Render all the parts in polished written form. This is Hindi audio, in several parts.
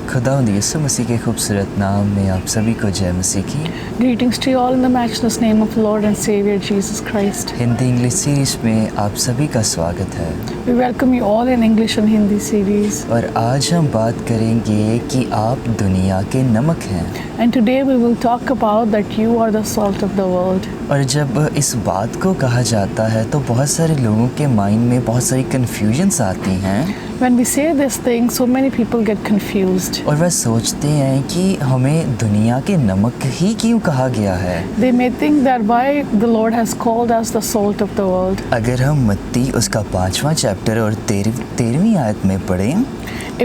खुदावंद यीशु मसीह के खूबसूरत नाम में आप सभी को जय मसीह की। Greetings to you all in the matchless name of Lord and Savior Jesus Christ. Hindi English series में आप सभी का स्वागत है। We welcome you all in English and Hindi series. और आज हम बात करेंगे कि आप दुनिया के नमक हैं। And today we will talk about that you are the salt of the world. और जब इस बात को कहा जाता है तो बहुत सारे लोगों के माइंड में बहुत सारी कन्फ्यूजन्स आती हैं। When we say this thing, so many people get confused. और वह सोचते हैं कि हमें दुनिया के नमक ही क्यों कहा गया है। They may think that why the Lord has called us the salt of the world. अगर हम मत्ती उसका 5वां चैप्टर और 13वीं आयत में पढ़ें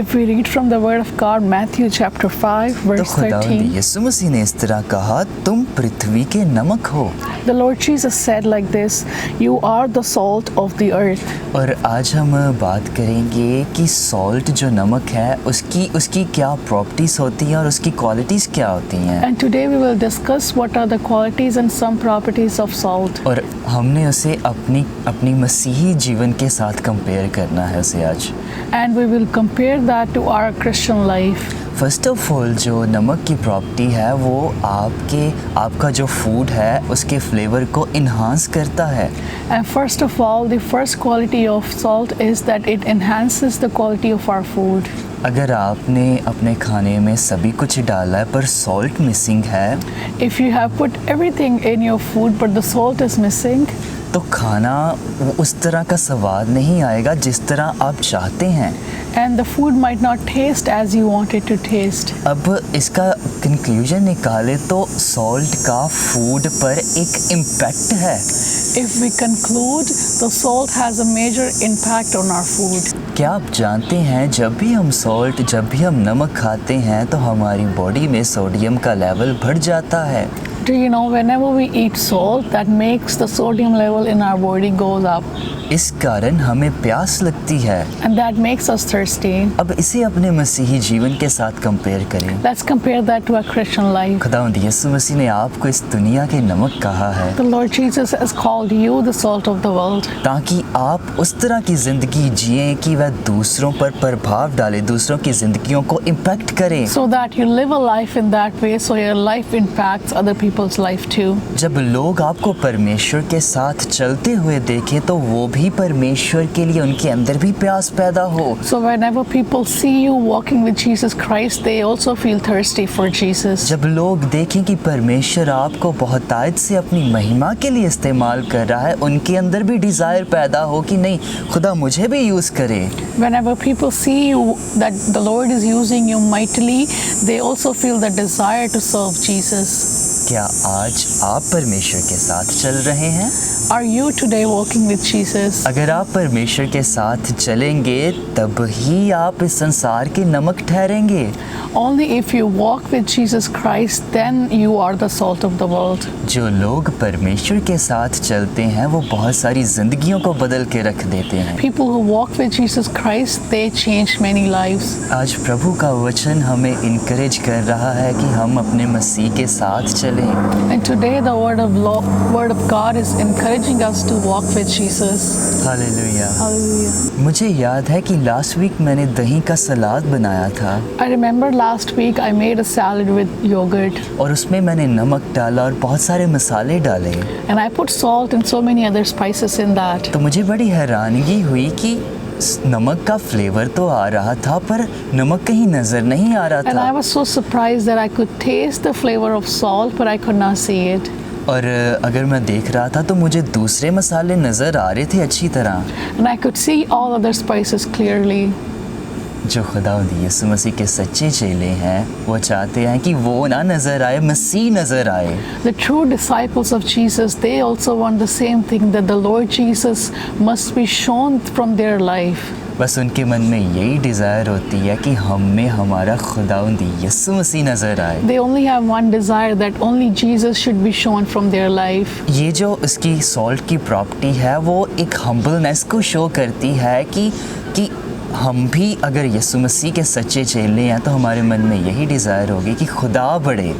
If we read from the word of God, Matthew chapter 5 तो verse खुदावंद 13, यीशु मसीह ने इस तरह कहा, तुम पृथ्वी के नमक हो। the Lord Jesus said like this, you are the salt of the earth. और आज हम बात करेंगे कि सॉल्ट जो नमक है उसकी क्या प्रॉपर्टीज होती हैं और उसकी क्वालिटीज़ क्या होती हैं। And today we will discuss what are the qualities and some properties of salt. और हमने उसे अपनी मसीही जीवन के साथ कंपेयर करना है उसे आज। And we will compare that to our Christian life. First of all जो नमक की प्रॉपर्टी है वो आपका जो फूड है उसके फ्लेवर को इन्हांस करता है। And first of all, the first quality of salt is that it enhances the quality of our food. अगर आपने अपने खाने में सभी कुछ डाला है पर सॉल्ट मिसिंग है If you have put everything in your food but the salt is missing, तो खाना उस तरह का स्वाद नहीं आएगा जिस तरह आप चाहते हैं। and the food might not taste as you want it to taste. अब इसका कंक्लूजन निकाले तो सॉल्ट का फूड पर एक इम्पैक्ट है। If we conclude, the salt has a major impact on our food. क्या आप जानते हैं जब भी हम नमक खाते हैं तो हमारी बॉडी में सोडियम का लेवल बढ़ जाता है। Do you know whenever we eat salt, that makes the sodium level in our body goes up, इस कारण हमें प्यास लगती है। and that makes us thirsty. अब इसे अपने मसीही जीवन के साथ कंपेयर करें। Let's compare that to our Christian life. खुदावंद यीशु मसीह ने आपको इस दुनिया के नमक कहा है The Lord Jesus has called you the salt of the world, ताकि आप उस तरह की जिंदगी जिएं कि वह दूसरों पर प्रभाव डाले, दूसरों की जिंदगियों को इम्पैक्ट करे। so that you live a life in that way, so your life impacts other people's life too. जब लोग आपको परमेश्वर के साथ चलते हुए देखें तो वो भी परमेश्वर के लिए उनके अंदर भी प्यास पैदा हो। So whenever people see you walking with Jesus Christ, they also feel thirsty for Jesus. जब लोग देखें कि परमेश्वर आपको बहुतायत से अपनी महिमा के लिए इस्तेमाल कर रहा है, उनके अंदर भी डिज़ायर पैदा हो कि नहीं, खुदा मुझे भी यूज़ करे। Whenever people see you that the Lord is using you mightily, they also feel the desire to serve Jesus. क्या आज आप परमेश्वर के साथ चल रहे हैं? Are you today walking with Jesus? अगर आप परमेश्वर के साथ चलेंगे तब ही आप इस संसार के नमक ठहरेंगे। Only if you walk with Jesus Christ, then you are the salt of the world. जो लोग परमेश्वर के साथ चलते हैं वो बहुत सारी जिंदगियों को बदल के रख देते हैं। People who walk with Jesus Christ, they change many lives. आज प्रभु का वचन हमें इनकरेज कर रहा है कि हम अपने मसीह के साथ चलें। And today the word of God is encouraging us to walk with Jesus. Hallelujah. Hallelujah. मुझे याद है कि लास्ट वीक मैंने दही का सलाद बनाया था I remember last week I made a salad with yogurt और उसमें मैंने नमक डाला और बहुत सारे मसाले डाले। and I put salt and so many other spices in that. तो मुझे बड़ी हैरानगी हुई कि नमक का फ्लेवर तो आ रहा था पर नमक कहीं नजर नहीं आ रहा And I था। was so surprised that I could taste the flavor of salt but I could not see it. और अगर मैं देख रहा था तो मुझे दूसरे मसाले नज़र आ रहे थे अच्छी तरह। And I could see all other spices clearly. जो खुदावंद यीशु मसीह के सच्चे चेले हैं वो चाहते हैं कि वो ना नज़र आए, मसीह नज़र आए। The true disciples of Jesus, they also want the same thing, that the Lord Jesus must be shown from their life. बस उनके मन में यही डिज़ायर होती है कि हम में हमारा खुदावंद यीशु मसीह नज़र आए। They only have one desire, that only Jesus should be shown from their life. ये जो उसकी सॉल्ट की प्रॉपर्टी है वो एक हम्बलनेस को शो करती है कि हम भी अगर यीशु मसीह के सच्चे चेले हैं तो हमारे मन में यही डिज़ायर होगी कि खुदा बढ़े।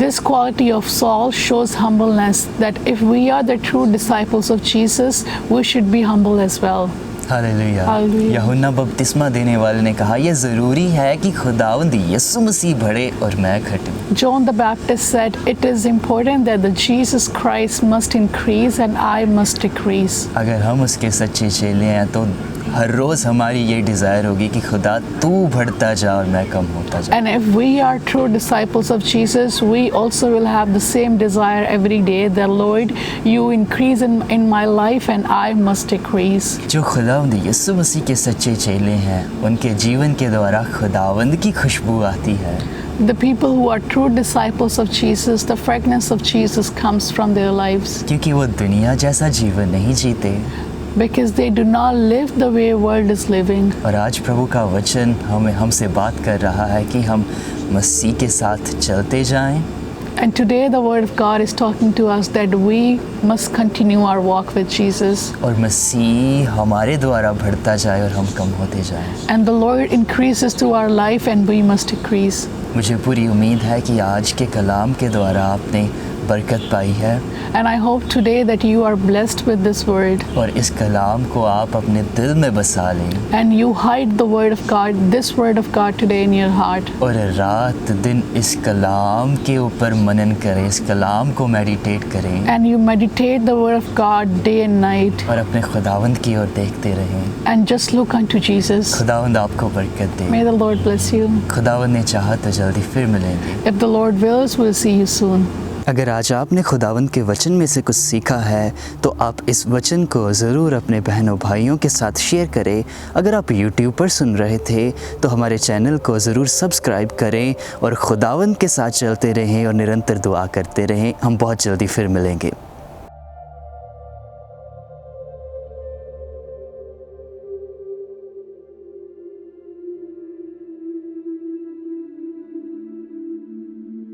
This quality of salt shows humbleness, that if we are the true disciples of Jesus, we should be humble as well. Hallelujah. Hallelujah. यूहन्ना बपतिस्मा देने वाले ने कहा यह ज़रूरी है कि खुदावंद यीशु मसीह बढ़े और मैं घटूं। John the Baptist said, "It is important that the Jesus Christ must increase and I must decrease." अगर हम उसके सच्चे चेले हैं तो हर रोज़ हमारी ये डिज़ायर होगी कि खुदा तू बढ़ता जा और मैं कम होता जा। And if we are true disciples of Jesus, we also will have the same desire every day that Lord, you increase in my life and I must decrease. जो खुदावंद यीशु मसीह के सच्चे चेले हैं उनके जीवन के द्वारा खुदावंद की खुशबू आती है। The people who are true disciples of Jesus, the fragrance of Jesus comes from their lives क्योंकि वो दुनिया जैसा जीवन नहीं जीते। because they do not live the way world is living. और आज प्रभु का वचन हमसे बात कर रहा है कि हम मसीह के साथ चलते जाएं And today the word of God is talking to us that we must continue our walk with Jesus. और मसीह हमारे द्वारा बढ़ता जाए और हम कम होते जाएं। And the Lord increases to our life and we must decrease. मुझे पूरी उम्मीद है कि आज के कलाम के द्वारा आपने बरकत पाई है And I hope today that you are blessed with this word और इस कलाम को आप अपने दिल में बसा लें and you hide the word of God, this word of God today in your heart. और रात दिन इस कलाम के ऊपर मनन करें, इस कलाम को मेडिटेट करें And you meditate the word of God day and night और अपने खुदावंद की ओर देखते रहें। and just look unto Jesus. खुदावंद आपको बरकत दे। May the Lord bless you. खुदावंद ने चाहा तो जल्दी फिर मिलेंगे। If the Lord wills, we'll see you soon. अगर आज आपने खुदावंद के वचन में से कुछ सीखा है तो आप इस वचन को ज़रूर अपने बहनों भाइयों के साथ शेयर करें। अगर आप YouTube पर सुन रहे थे तो हमारे चैनल को ज़रूर सब्सक्राइब करें और खुदावंद के साथ चलते रहें और निरंतर दुआ करते रहें। हम बहुत जल्दी फिर मिलेंगे।